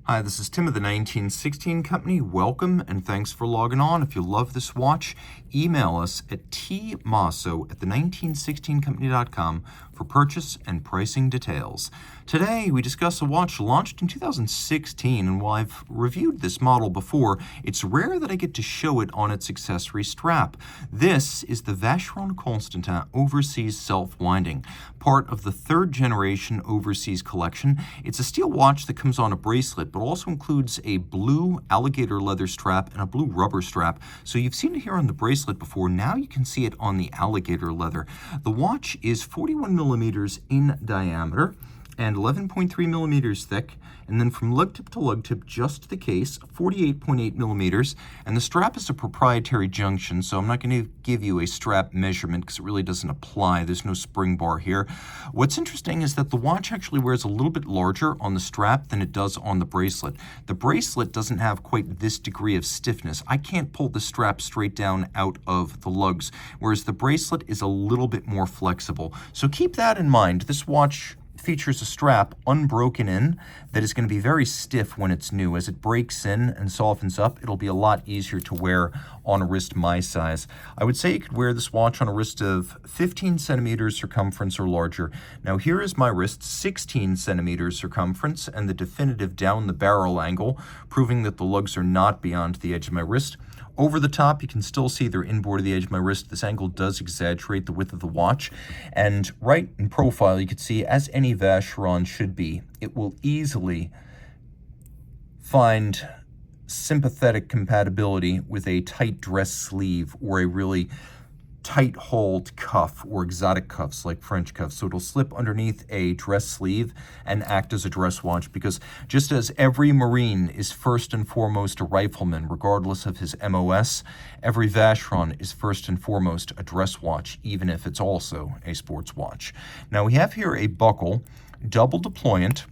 Hi, this is Tim of the 1916 Company. Welcome and thanks for logging on. If you love this watch, email us at tmosso@the1916company.com for purchase and pricing details. Today, we discuss a watch launched in 2016, and while I've reviewed this model before, it's rare that I get to show it on its accessory strap. This is the Vacheron Constantin Overseas self-winding, part of the third generation Overseas collection. It's a steel watch that comes on a bracelet, but also includes a blue alligator leather strap and a blue rubber strap. So you've seen it here on the bracelet before. Now you can see it on the alligator leather. The watch is 41 millimeters in diameter and 11.3 millimeters thick, and then from lug tip to lug tip, just the case, 48.8 millimeters, and the strap is a proprietary junction, so I'm not going to give you a strap measurement because it really doesn't apply. There's no spring bar here. What's interesting is that the watch actually wears a little bit larger on the strap than it does on the bracelet. The bracelet doesn't have quite this degree of stiffness. I can't pull the strap straight down out of the lugs, whereas the bracelet is a little bit more flexible. So keep that in mind. This watch features a strap unbroken in that is going to be very stiff when it's new. As it breaks in and softens up, it'll be a lot easier to wear on a wrist my size. I would say you could wear this watch on a wrist of 15 centimeters circumference or larger. Now here is my wrist, 16 centimeters circumference, and the definitive down the barrel angle, proving that the lugs are not beyond the edge of my wrist. Over the top, you can still see they're inboard of the edge of my wrist. This angle does exaggerate the width of the watch. And right in profile, you can see, as any Vacheron should be, it will easily find sympathetic compatibility with a tight dress sleeve or a really tight-hauled cuff or exotic cuffs like French cuffs. So it'll slip underneath a dress sleeve and act as a dress watch, because just as every Marine is first and foremost a rifleman, regardless of his MOS, every Vacheron is first and foremost a dress watch, even if it's also a sports watch. Now we have here a buckle, double deployant.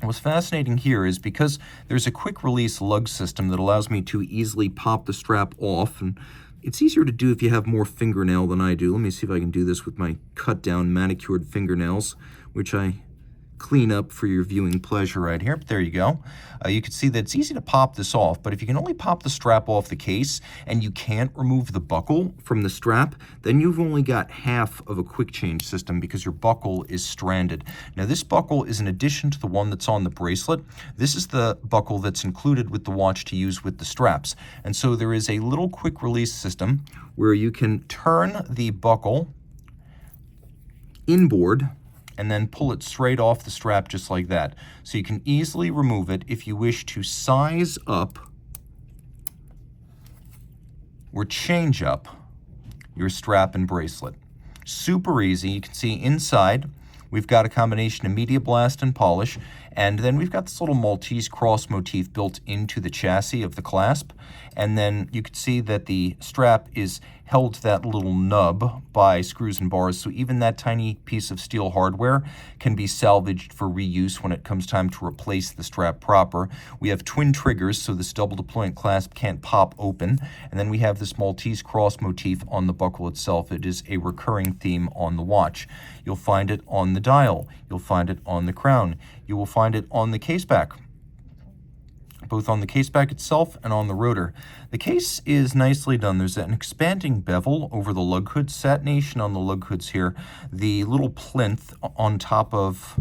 What's fascinating here is because there's a quick release lug system that allows me to easily pop the strap off, and it's easier to do if you have more fingernail than I do. Let me see if I can do this with my cut down manicured fingernails, which I clean up for your viewing pleasure right here. But there you go. You can see that it's easy to pop this off, but if you can only pop the strap off the case and you can't remove the buckle from the strap, then you've only got half of a quick change system because your buckle is stranded. Now this buckle is an addition to the one that's on the bracelet. This is the buckle that's included with the watch to use with the straps. And so there is a little quick release system where you can turn the buckle inboard and then pull it straight off the strap just like that. So you can easily remove it if you wish to size up or change up your strap and bracelet. Super easy. You can see inside we've got a combination of media blast and polish, and then we've got this little Maltese cross motif built into the chassis of the clasp, and then you can see that the strap is held to that little nub by screws and bars, so even that tiny piece of steel hardware can be salvaged for reuse when it comes time to replace the strap proper. We have twin triggers, so this double deployant clasp can't pop open, and then we have this Maltese cross motif on the buckle itself. It is a recurring theme on the watch. You'll find it on the dial, you'll find it on the crown, you will find it on the case back, both on the case back itself and on the rotor. The case is nicely done. There's an expanding bevel over the lug hood, satination on the lug hoods here. The little plinth on top of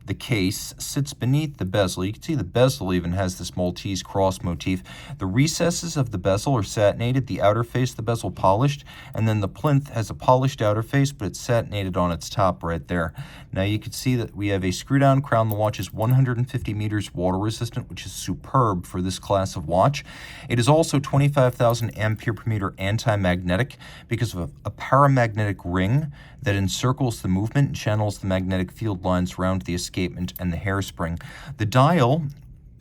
the case sits beneath the bezel. You can see the bezel even has this Maltese cross motif. The recesses of the bezel are satinated, the outer face of the bezel polished, and then the plinth has a polished outer face, but it's satinated on its top right there. Now you can see that we have a screw down crown. The watch is 150 meters water resistant, which is superb for this class of watch. It is also 25,000 ampere per meter anti-magnetic because of a paramagnetic ring that encircles the movement and channels the magnetic field lines around the escapement and the hairspring. The dial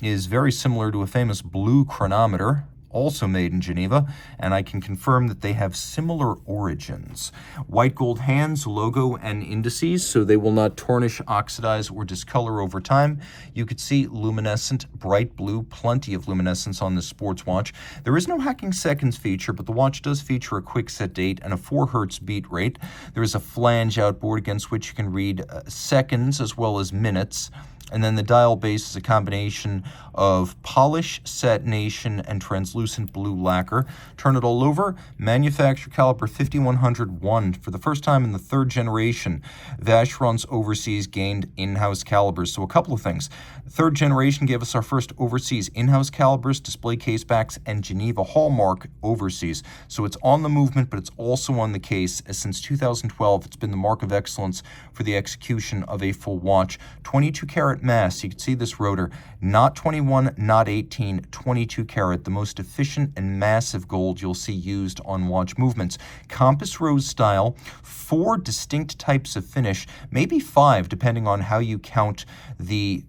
is very similar to a famous blue chronometer, also made in Geneva, and I can confirm that they have similar origins. White gold hands, logo, and indices, so they will not tarnish, oxidize, or discolor over time. You could see luminescent, bright blue, plenty of luminescence on this sports watch. There is no hacking seconds feature, but the watch does feature a quick set date and a 4 Hz beat rate. There is a flange outboard against which you can read seconds as well as minutes. And then the dial base is a combination of polish, satination, and translucent blue lacquer. Turn it all over. Manufacturer caliber 5101. For the first time in the third generation, Vacheron's Overseas gained in-house calibers. So a couple of things. Third generation gave us our first overseas in-house calibers, display case backs, and Geneva hallmark Overseas. So it's on the movement, but it's also on the case, as since 2012, it's been the mark of excellence for the execution of a full watch. 22 karat mass. You can see this rotor, not 21, not 18, 22 karat, the most efficient and massive gold you'll see used on watch movements. Compass rose style, 4 distinct types of finish, maybe 5 depending on how you count the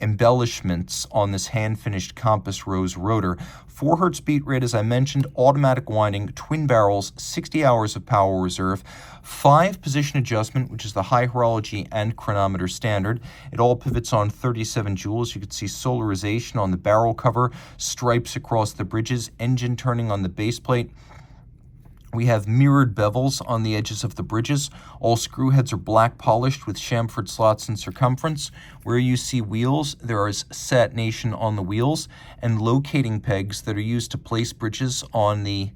embellishments on this hand-finished compass rose rotor. 4 hertz beat rate, as I mentioned, automatic winding, twin barrels, 60 hours of power reserve, 5 position adjustment, which is the high horology and chronometer standard. It all pivots on 37 joules. You can see solarization on the barrel cover, stripes across the bridges, engine turning on the base plate. We have mirrored bevels on the edges of the bridges. All screw heads are black polished with chamfered slots in circumference. Where you see wheels, there is satination on the wheels and locating pegs that are used to place bridges on the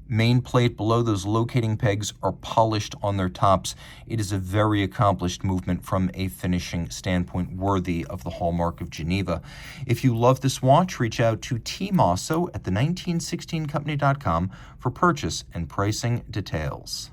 main plate below. Those locating pegs are polished on their tops. It is a very accomplished movement from a finishing standpoint, worthy of the hallmark of Geneva. If you love this watch, reach out to Team Mosso at the 1916company.com for purchase and pricing details.